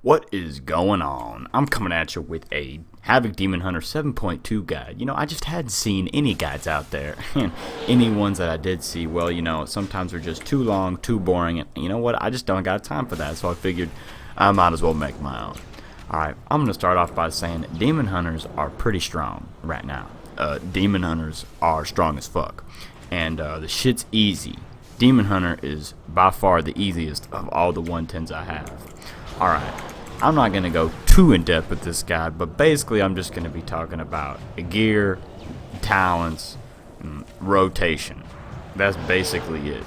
What is going on? I'm coming at you with a Havoc Demon Hunter 7.2 guide. I just hadn't seen any guides out there. And any ones that I did see, well, sometimes they're just too long, too boring. And you know what? I just don't got time for that. So I figured I might as well make my own. Alright, I'm going to start off by saying Demon Hunters are pretty strong right now. Demon Hunters are strong as fuck. And the shit's easy. Demon Hunter is by far the easiest of all the 110s I have. Alright, I'm not going to go too in depth with this guide, but basically I'm just going to be talking about gear, talents, rotation. That's basically it.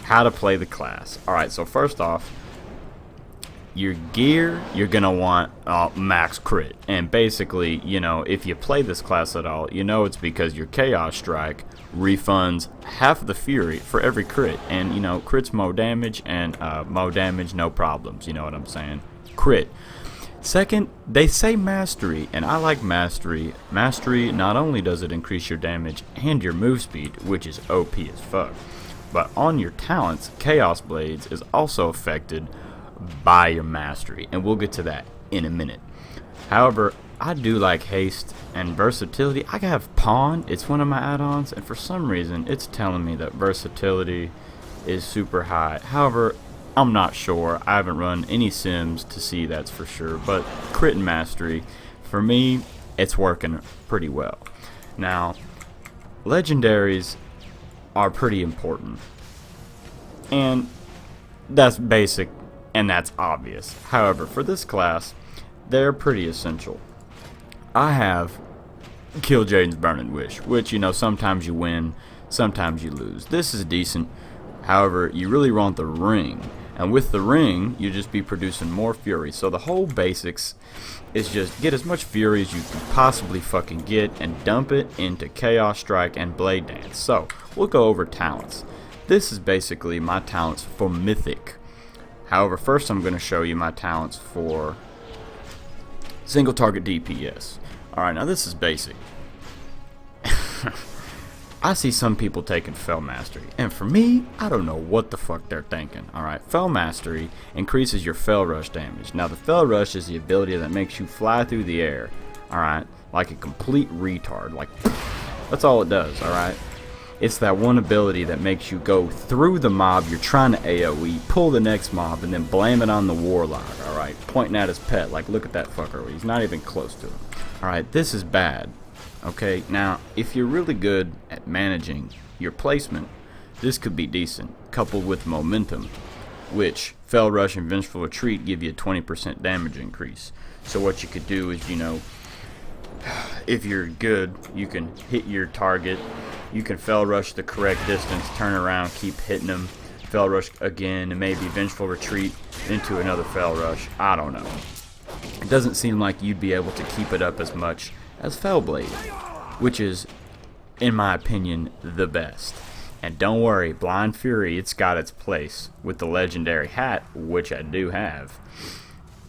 How to play the class. Alright, so first off, your gear, you're going to want max crit. And basically, if you play this class at all, it's because your Chaos Strike refunds half the fury for every crit. And, crits more damage, and more damage, no problems. You know what I'm saying? Crit. Second, they say mastery, and I like mastery. Mastery, not only does it increase your damage and your move speed, which is OP as fuck, but on your talents, Chaos Blades is also affected by your mastery, and we'll get to that in a minute. However, I do like haste and versatility. I have pawn, it's one of my add-ons, and for some reason it's telling me that versatility is super high. However, I'm not sure. I haven't run any sims to see that's for sure, but crit and mastery, for me, it's working pretty well. Now, legendaries are pretty important, and that's basic and that's obvious. However, for this class, they're pretty essential. I have Kill Jaden's Burning Wish, which, sometimes you win, sometimes you lose. This is decent. However, you really want the ring. And with the ring, you just be producing more fury. So the whole basics is just get as much fury as you can possibly fucking get and dump it into Chaos Strike and Blade Dance. So, we'll go over talents. This is basically my talents for Mythic. However, first I'm going to show you my talents for single target DPS. Alright, now this is basic. I see some people taking Fell Mastery, and for me, I don't know what the fuck they're thinking. Alright, Fell Mastery increases your Fell Rush damage. Now the Fell Rush is the ability that makes you fly through the air, alright, like a complete retard. Like, that's all it does, alright? It's that one ability that makes you go through the mob you're trying to AoE, pull the next mob, and then blame it on the Warlock, alright? Pointing at his pet, like, look at that fucker, he's not even close to him. Alright, this is bad. Okay, now, if you're really good at managing your placement, this could be decent, coupled with momentum, which Fell Rush and Vengeful Retreat give you a 20% damage increase. So what you could do is, if you're good, you can hit your target, you can Fell Rush the correct distance, turn around, keep hitting them, Fell Rush again, and maybe Vengeful Retreat into another Fell Rush. I don't know. It doesn't seem like you'd be able to keep it up as much as Fellblade, which is, in my opinion, the best. And don't worry, Blind Fury, it's got its place with the legendary hat, which I do have.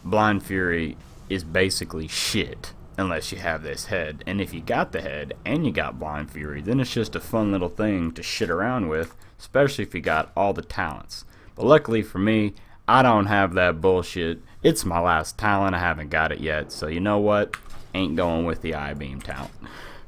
Blind Fury is basically shit unless you have this head, and if you got the head and you got Blind Fury, then it's just a fun little thing to shit around with, especially if you got all the talents. But luckily for me, I don't have that bullshit. It's my last talent, I haven't got it yet, so you know what? Ain't going with the I-Beam talent.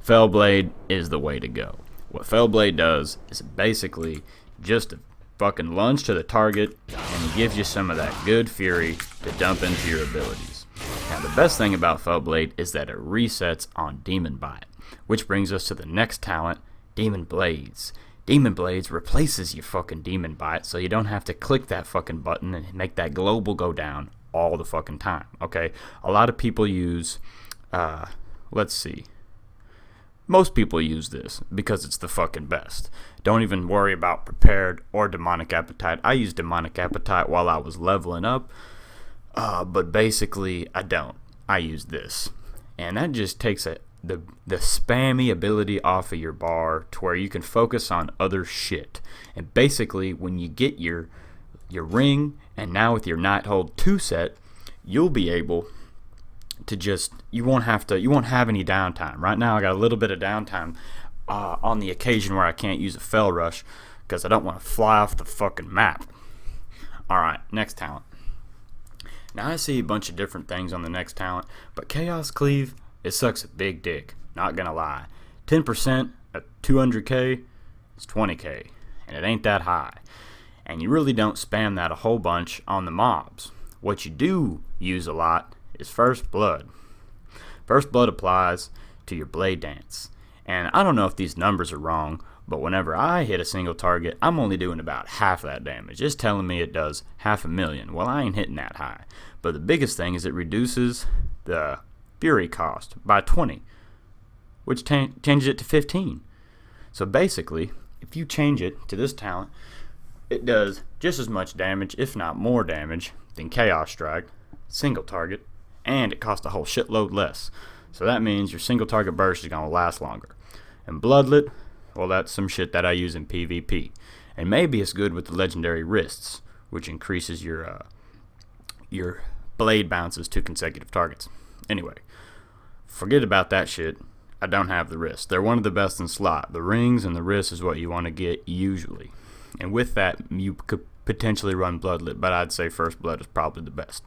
Fellblade is the way to go. What Fellblade does is basically just a fucking lunge to the target, and it gives you some of that good fury to dump into your abilities. Now the best thing about Fellblade is that it resets on Demon Bite, which brings us to the next talent, Demon Blades. Demon Blades replaces your fucking Demon Bite, so you don't have to click that fucking button and make that global go down all the fucking time, okay? A lot of people use, let's see, most people use this because it's the fucking best. Don't even worry about Prepared or Demonic Appetite. I used Demonic Appetite while I was leveling up, but basically I don't. I use this, and that just takes the spammy ability off of your bar to where you can focus on other shit. And basically, when you get your ring, and now with your Nighthold 2 set, you'll be able to just, you won't have any downtime. Right now I got a little bit of downtime on the occasion where I can't use a Fell Rush because I don't want to fly off the fucking map. Alright, next talent. Now I see a bunch of different things on the next talent, but Chaos Cleave, it sucks a big dick, not gonna lie. 10% of 200k is 20k, and it ain't that high. And you really don't spam that a whole bunch on the mobs. What you do use a lot is First Blood. First Blood applies to your blade dance. And I don't know if these numbers are wrong, but whenever I hit a single target, I'm only doing about half that damage. It's telling me it does 500,000. Well, I ain't hitting that high. But the biggest thing is it reduces the Fury cost by 20, which changes it to 15. So basically, if you change it to this talent, it does just as much damage, if not more damage, than Chaos Strike, single target, and it costs a whole shitload less. So that means your single target burst is going to last longer. And Bloodlet, well, that's some shit that I use in PvP. And maybe it's good with the legendary wrists, which increases your blade bounces to consecutive targets. Anyway, forget about that shit. I don't have the wrists. They're one of the best in slot. The rings and the wrists is what you want to get usually. And with that, you could potentially run Bloodlet, but I'd say First Blood is probably the best.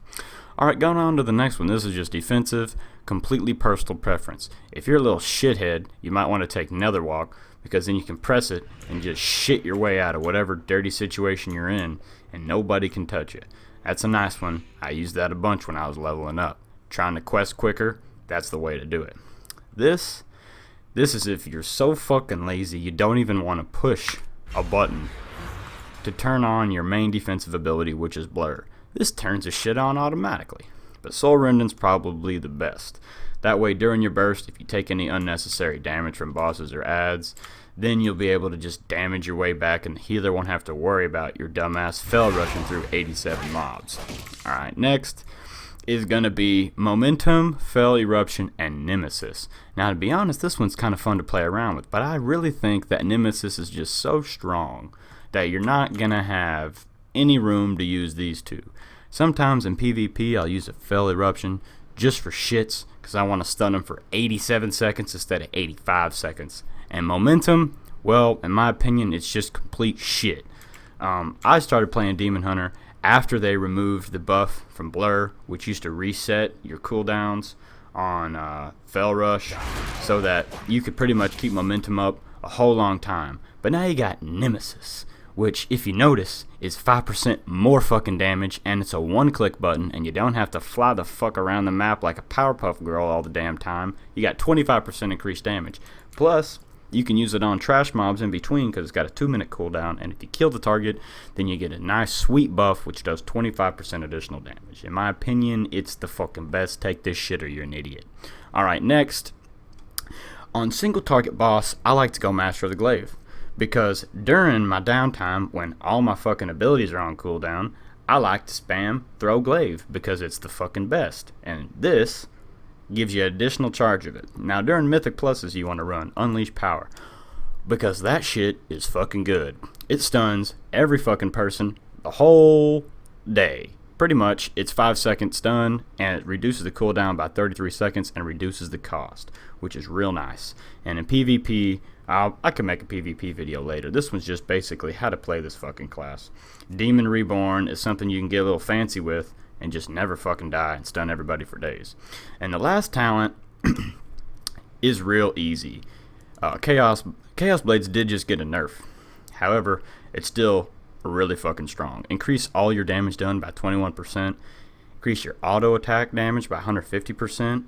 Alright, going on to the next one. This is just defensive, completely personal preference. If you're a little shithead, you might want to take Nether Walk, because then you can press it and just shit your way out of whatever dirty situation you're in, and nobody can touch you. That's a nice one. I used that a bunch when I was leveling up. Trying to quest quicker, that's the way to do it. This is if you're so fucking lazy you don't even want to push a button to turn on your main defensive ability, which is Blur. This turns the shit on automatically. But Soul Rending's probably the best. That way, during your burst, if you take any unnecessary damage from bosses or ads, then you'll be able to just damage your way back, and the healer won't have to worry about your dumbass fell rushing through 87 mobs. Alright, next is going to be Momentum, Fell Eruption, and Nemesis. Now, to be honest, this one's kind of fun to play around with, but I really think that Nemesis is just so strong that you're not going to have any room to use these two. Sometimes in PvP, I'll use a Fell Eruption just for shits, because I want to stun them for 87 seconds instead of 85 seconds. And Momentum, well, in my opinion, it's just complete shit. I started playing Demon Hunter after they removed the buff from Blur, which used to reset your cooldowns on Fell Rush, so that you could pretty much keep Momentum up a whole long time. But now you got Nemesis, which, if you notice, is 5% more fucking damage, and it's a one-click button, and you don't have to fly the fuck around the map like a Powerpuff Girl all the damn time. You got 25% increased damage. Plus, you can use it on trash mobs in between because it's got a 2-minute cooldown, and if you kill the target, then you get a nice sweet buff which does 25% additional damage. In my opinion, it's the fucking best. Take this shit or you're an idiot. Alright, next. On single target boss, I like to go Master of the Glaive, because during my downtime, when all my fucking abilities are on cooldown, I like to spam Throw Glaive because it's the fucking best. And this gives you additional charge of it. Now, during Mythic Pluses, you want to run Unleash Power, because that shit is fucking good. It stuns every fucking person the whole day. Pretty much, it's 5-second stun, and it reduces the cooldown by 33 seconds and reduces the cost, which is real nice. And in PvP, I can make a PvP video later. This one's just basically how to play this fucking class. Demon Reborn is something you can get a little fancy with and just never fucking die and stun everybody for days. And the last talent is real easy. Chaos Blades did just get a nerf. However, it's still really fucking strong. Increase all your damage done by 21%. Increase your auto attack damage by 150%.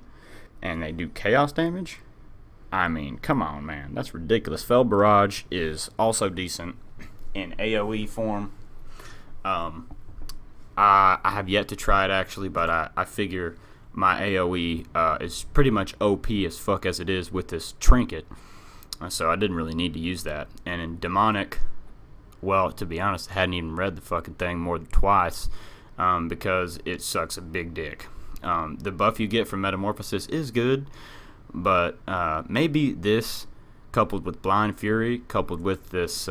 And they do chaos damage? I mean, come on, man. That's ridiculous. Fell Barrage is also decent in AoE form. I have yet to try it, actually, but I figure my AoE is pretty much OP as fuck as it is with this trinket. So I didn't really need to use that. And in Demonic, well, to be honest, I hadn't even read the fucking thing more than twice because it sucks a big dick. The buff you get from Metamorphosis is good, but maybe this, coupled with Blind Fury, coupled with this,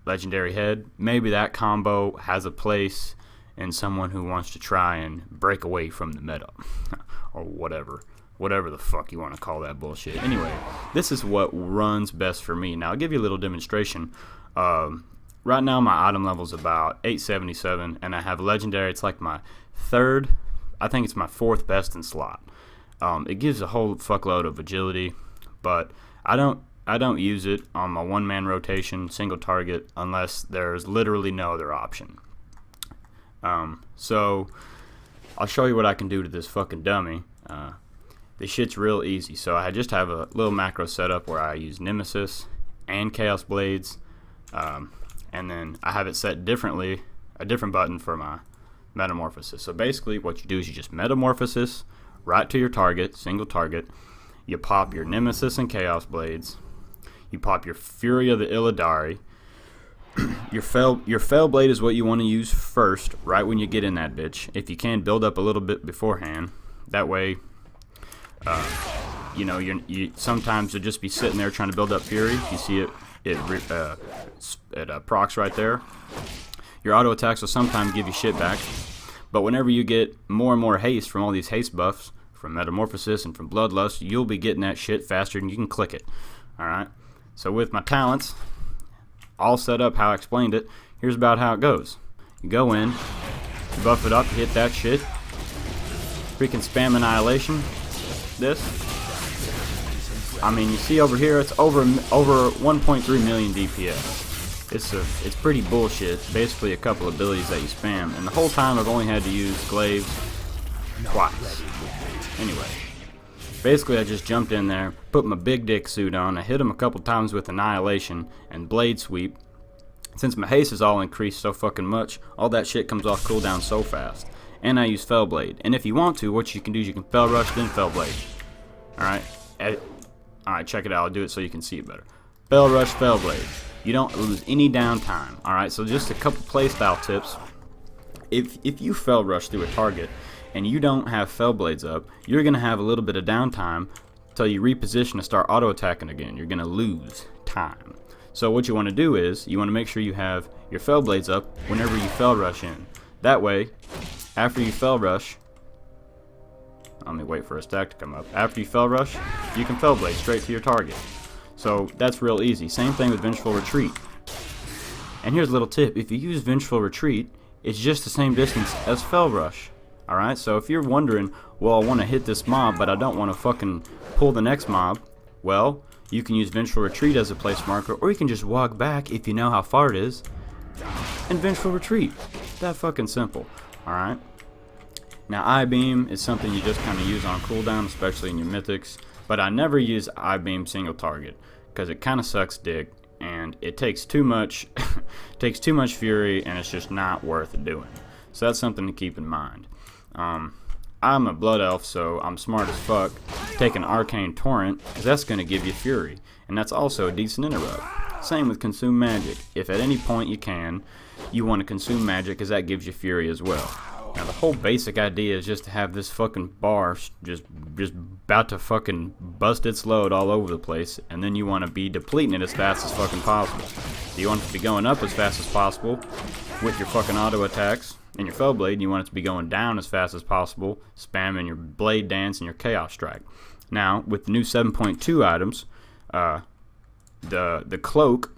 Legendary Head, maybe that combo has a place in someone who wants to try and break away from the meta, or whatever the fuck you want to call that bullshit. Anyway, this is what runs best for me. Now, I'll give you a little demonstration. right now my item level is about 877, and I have legendary. It's like my third, I think it's my fourth best in slot. It gives a whole fuckload of agility, but I don't use it on my one-man rotation single target unless there's literally no other option. So I'll show you what I can do to this fucking dummy. This shit's real easy. So I just have a little macro setup where I use Nemesis and Chaos Blades, and then I have it set differently, a different button for my Metamorphosis. So basically what you do is you just Metamorphosis right to your target, single target. You pop your Nemesis and Chaos Blades. You pop your Fury of the Illidari. Your Fel Blade is what you want to use first, right when you get in that bitch. If you can, build up a little bit beforehand. That way, you know, you sometimes you'll just be sitting there trying to build up Fury. You see it procs right there. Your auto attacks will sometimes give you shit back, but whenever you get more and more haste from all these haste buffs, from Metamorphosis and from Bloodlust, you'll be getting that shit faster and you can click it. Alright, so with my talents all set up how I explained it, here's about how it goes. You go in, you buff it up, you hit that shit, freaking spam Annihilation, this. I mean, you see over here, it's over 1.3 million DPS. It's pretty bullshit. Basically a couple abilities that you spam, and the whole time I've only had to use Glaives twice. Anyway, basically I just jumped in there, put my big dick suit on, I hit him a couple times with Annihilation and Blade Sweep. Since my haste is all increased so fucking much, all that shit comes off cooldown so fast. And I use Fel Blade. And if you want to, what you can do is you can Fel Rush, then Fel Blade. Alright? Alright, check it out. I'll do it so you can see it better. Fel Rush, Fel Blade. You don't lose any downtime. Alright, so just a couple playstyle tips. If you Fel Rush through a target and you don't have Fel Blades up, you're going to have a little bit of downtime until you reposition to start auto attacking again. You're going to lose time. So what you want to do is you want to make sure you have your Fel Blades up whenever you Fel Rush in. That way, after you Fel Rush, let me wait for a stack to come up. After you Fel Rush, you can Fel Blade straight to your target. So that's real easy. Same thing with Vengeful Retreat. And here's a little tip. If you use Vengeful Retreat, it's just the same distance as Fel Rush. Alright, so if you're wondering, well, I want to hit this mob, but I don't want to fucking pull the next mob, well, you can use Vengeful Retreat as a place marker, or you can just walk back if you know how far it is, and Vengeful Retreat. That fucking simple. Alright? Now, I-Beam is something you just kind of use on cooldown, especially in your mythics, but I never use I-Beam single target, because it kind of sucks dick, and it takes too much, takes too much fury, and it's just not worth doing. So that's something to keep in mind. I'm a blood elf, so I'm smart as fuck. Take an arcane torrent, because that's going to give you fury, and that's also a decent interrupt. Same with consume magic. If at any point you want to consume magic, because that gives you fury as well. Now the whole basic idea is just to have this fucking bar just about to fucking bust its load all over the place, and then you want to be depleting it as fast as fucking possible. So you want it to be going up as fast as possible with your fucking auto attacks and your Fel Blade, and you want it to be going down as fast as possible, spamming your Blade Dance and your Chaos Strike. Now, with the new 7.2 items, the cloak,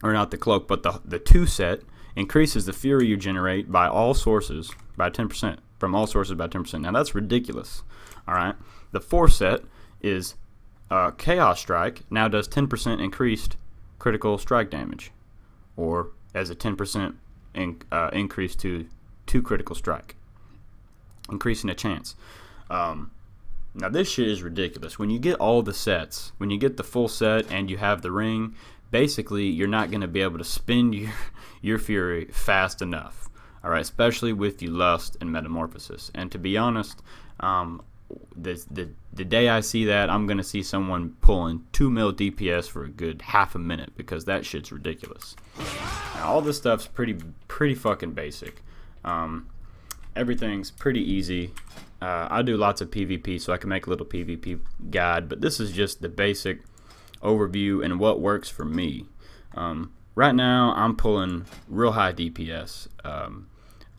or not the cloak, but the 2 set, increases the fury you generate by all sources by 10%, from all sources by 10%. Now, that's ridiculous. Alright? The 4 set is Chaos Strike, now does 10% increased critical strike damage, or as a 10% increase to 2 critical strike, increasing a chance. Now this shit is ridiculous. When you get all the sets, when you get the full set and you have the ring, basically you're not going to be able to spend your fury fast enough. Alright, especially with your Lust and Metamorphosis. And to be honest, the day I see that, I'm going to see someone pulling 2 mil DPS for a good half a minute, because that shit's ridiculous. Now, all this stuff's pretty fucking basic. Everything's pretty easy. I do lots of PvP, so I can make a little PvP guide, but this is just the basic overview and what works for me. Right now, I'm pulling real high DPS.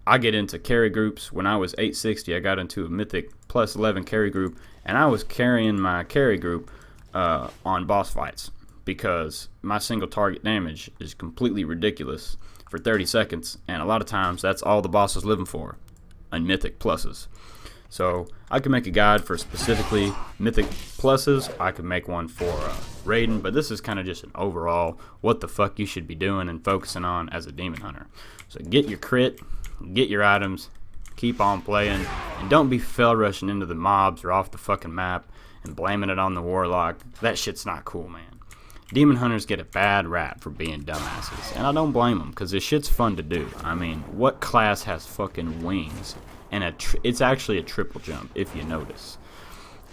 I get into carry groups. When I was 860, I got into a Mythic plus 11 carry group, and I was carrying my carry group on boss fights. because my single target damage is completely ridiculous for 30 seconds, and a lot of times that's all the boss is living for, on mythic pluses. So I could make a guide for specifically mythic pluses. I could make one for raiding, but this is kind of just an overall what the fuck you should be doing and focusing on as a demon hunter. So get your crit, get your items, keep on playing, and don't be fell rushing into the mobs or off the fucking map and blaming it on the warlock. That shit's not cool, man. Demon hunters get a bad rap for being dumbasses, and I don't blame them, because this shit's fun to do. I mean, what class has fucking wings? And it's actually a triple jump, if you notice.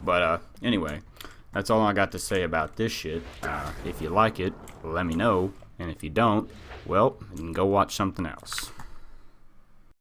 But anyway, that's all I got to say about this shit. If you like it, let me know. And if you don't, well, you can go watch something else.